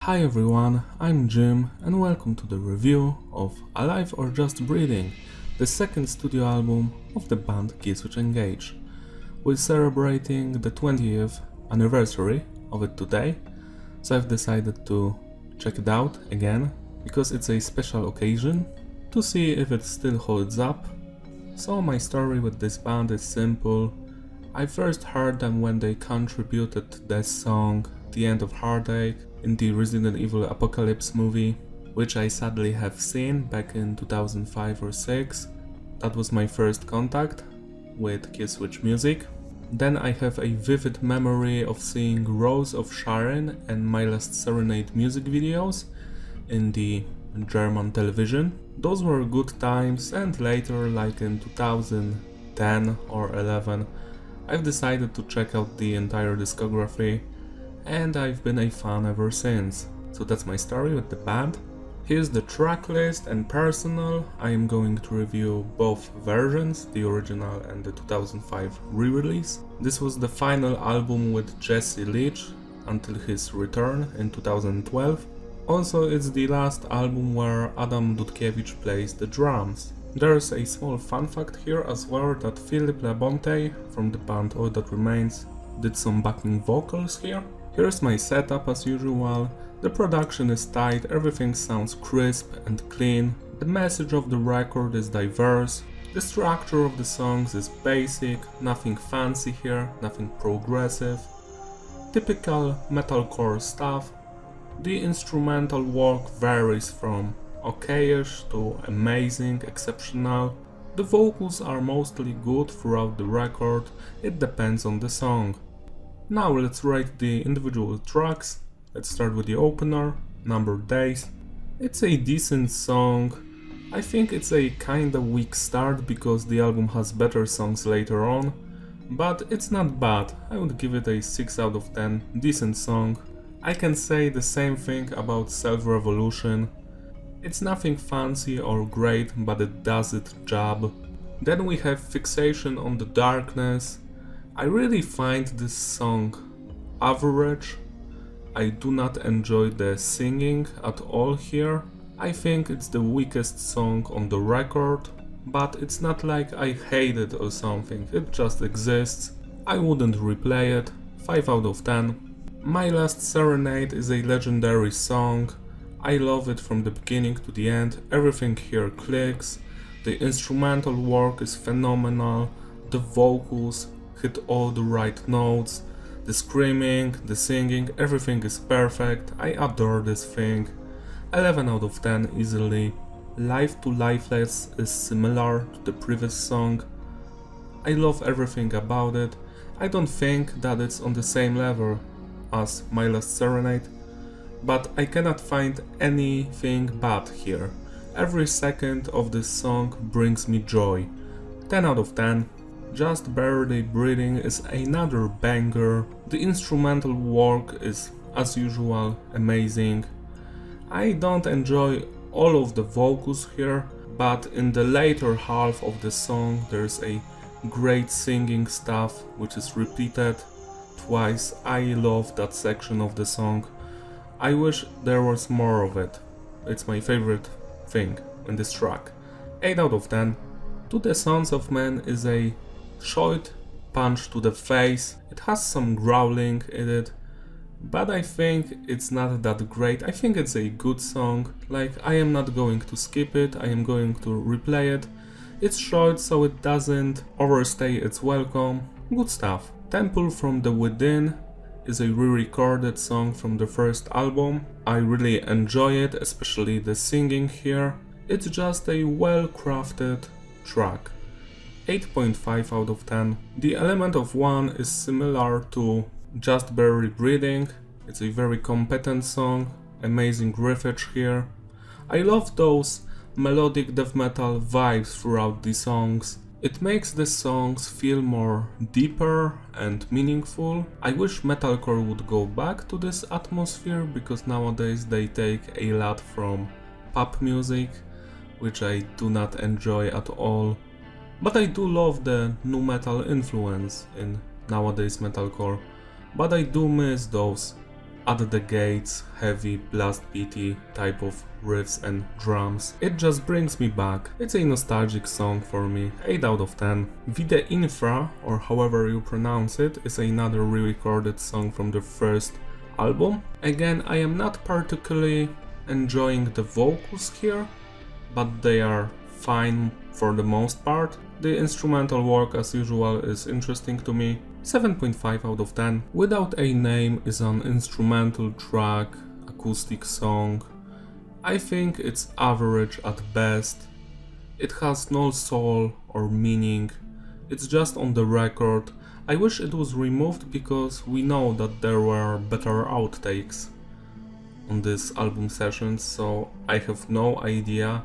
Hi everyone, I'm Jim and welcome to the review of Alive or Just Breathing, the second studio album of the band Killswitch Engage. We're celebrating the 20th anniversary of it today, so I've decided to check it out again because it's a special occasion to see if it still holds up. So my story with this band is simple. I first heard them when they contributed the song The End of Heartache in the Resident Evil Apocalypse movie, which I sadly have seen back in 2005 or 6. That was my first contact with Killswitch music. Then I have a vivid memory of seeing Rose of Sharon and My Last Serenade music videos in the German television. Those were good times, and later, like in 2010 or 11, I've decided to check out the entire discography, and I've been a fan ever since. So that's my story with the band. Here's the track list and personal. I am going to review both versions, the original and the 2005 re-release. This was the final album with Jesse Leach until his return in 2012. Also, it's the last album where Adam Dudkiewicz plays the drums. There's a small fun fact here as well, that Philip Labonte from the band All That Remains did some backing vocals here. Here's my setup as usual. The production is tight, everything sounds crisp and clean. The message of the record is diverse. The structure of the songs is basic, nothing fancy here, nothing progressive. Typical metalcore stuff. The instrumental work varies from okayish to amazing, exceptional. The vocals are mostly good throughout the record, it depends on the song. Now let's rate the individual tracks. Let's start with the opener, Numbered Days. It's a decent song. I think it's a kinda weak start because the album has better songs later on, but it's not bad. I would give it a 6 out of 10, decent song. I can say the same thing about Self-Revolution. It's nothing fancy or great, but it does its job. Then we have Fixation on the Darkness. I really find this song average. I do not enjoy the singing at all here. I think it's the weakest song on the record, but it's not like I hate it or something, it just exists. I wouldn't replay it, 5 out of 10. My Last Serenade is a legendary song. I love it from the beginning to the end, everything here clicks. The instrumental work is phenomenal, the vocals hit all the right notes, the screaming, the singing, everything is perfect. I adore this thing. 11 out of 10 easily. Life to Lifeless is similar to the previous song. I love everything about it. I don't think that it's on the same level as My Last Serenade, but I cannot find anything bad here. Every second of this song brings me joy. 10 out of 10. Just Barely Breathing is another banger. The instrumental work is, as usual, amazing. I don't enjoy all of the vocals here, but in the later half of the song there's a great singing stuff which is repeated twice. I love that section of the song. I wish there was more of it. It's my favorite thing in this track. 8 out of 10. To the Sons of Men is a short punch to the face. It has some growling in it, but I think it's not that great. I think it's a good song. Like, I am not going to skip it, I am going to replay it. It's short, so it doesn't overstay its welcome. Good stuff. Temple from the Within is a re-recorded song from the first album. I really enjoy it, especially the singing here. It's just a well-crafted track. 8.5 out of 10. The Element of One is similar to Just Barely Breathing. It's a very competent song, amazing riffage here. I love those melodic death metal vibes throughout the songs. It makes the songs feel more deeper and meaningful. I wish metalcore would go back to this atmosphere, because nowadays they take a lot from pop music, which I do not enjoy at all. But I do love the nu metal influence in nowadays metalcore, but I do miss those At the gates, heavy blast beaty type of riffs and drums. It just brings me back. It's a nostalgic song for me, 8 out of 10. Vide Infra, or however you pronounce it, is another re-recorded song from the first album. Again, I am not particularly enjoying the vocals here, but they are fine for the most part. The instrumental work as usual is interesting to me. 7.5 out of 10. Without a Name is an instrumental track, acoustic song. I think it's average at best. It has no soul or meaning. It's just on the record. I wish it was removed because we know that there were better outtakes on this album sessions, so I have no idea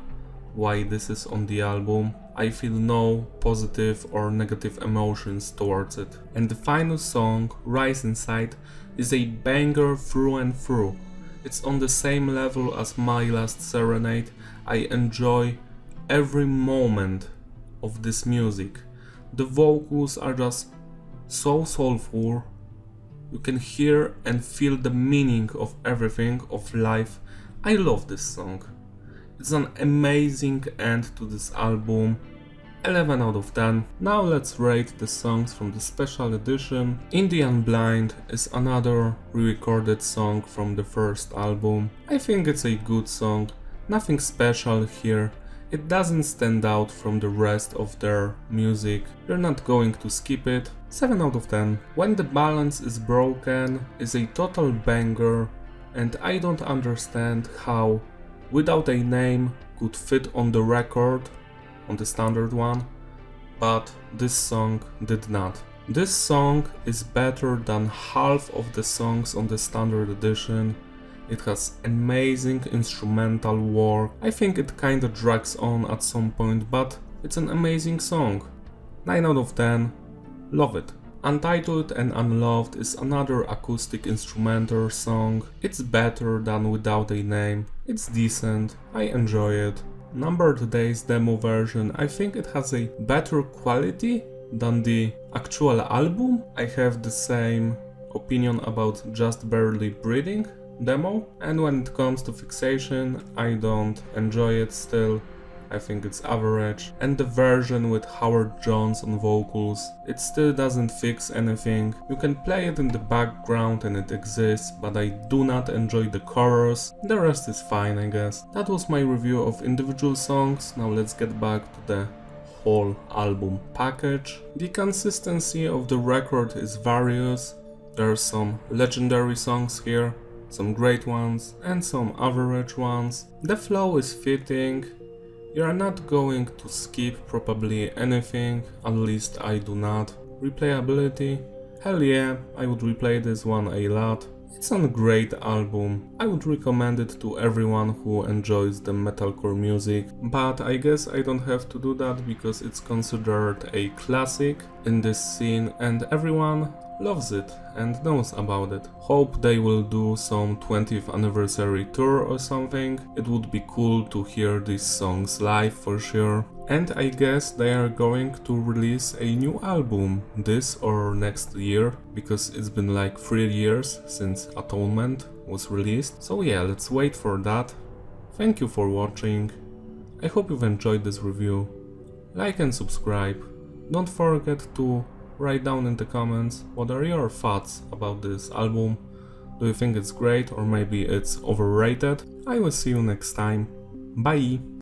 why this is on the album. I feel no positive or negative emotions towards it. And the final song, Rise Inside, is a banger through and through. It's on the same level as My Last Serenade. I enjoy every moment of this music. The vocals are just so soulful. You can hear and feel the meaning of everything, of life. I love this song. It's an amazing end to this album. 11 out of 10. Now let's rate the songs from the special edition. Indian Blind is another re-recorded song from the first album. I think it's a good song, nothing special here. It doesn't stand out from the rest of their music. You're not going to skip it. 7 out of 10. When the Balance is Broken is a total banger, and I don't understand how Without a Name could fit on the record, on the standard one, but this song did not. This song is better than half of the songs on the standard edition. It has amazing instrumental work. I think it kinda drags on at some point, but it's an amazing song. 9 out of 10. Love it. Untitled and Unloved is another acoustic instrumental song. It's better than Without a Name. It's decent. I enjoy it. Numbered Days demo version, I think it has a better quality than the actual album. I have the same opinion about Just Barely Breathing demo, and when it comes to Fixation, I don't enjoy it still. I think it's average. And the version with Howard Jones on vocals, it still doesn't fix anything. You can play it in the background and it exists, but I do not enjoy the chorus. The rest is fine, I guess. That was my review of individual songs. Now let's get back to the whole album package. The consistency of the record is various. There are some legendary songs here, some great ones and some average ones. The flow is fitting. You are not going to skip probably anything, at least I do not. Replayability? Hell yeah, I would replay this one a lot. It's a great album. I would recommend it to everyone who enjoys the metalcore music, but I guess I don't have to do that because it's considered a classic in this scene and everyone loves it and knows about it. Hope they will do some 20th anniversary tour or something. It would be cool to hear these songs live for sure. And I guess they are going to release a new album this or next year, because it's been like 3 years since Atonement was released. So yeah, let's wait for that. Thank you for watching. I hope you've enjoyed this review. Like and subscribe. Don't forget to write down in the comments what are your thoughts about this album. Do you think it's great or maybe it's overrated? I will see you next time. Bye!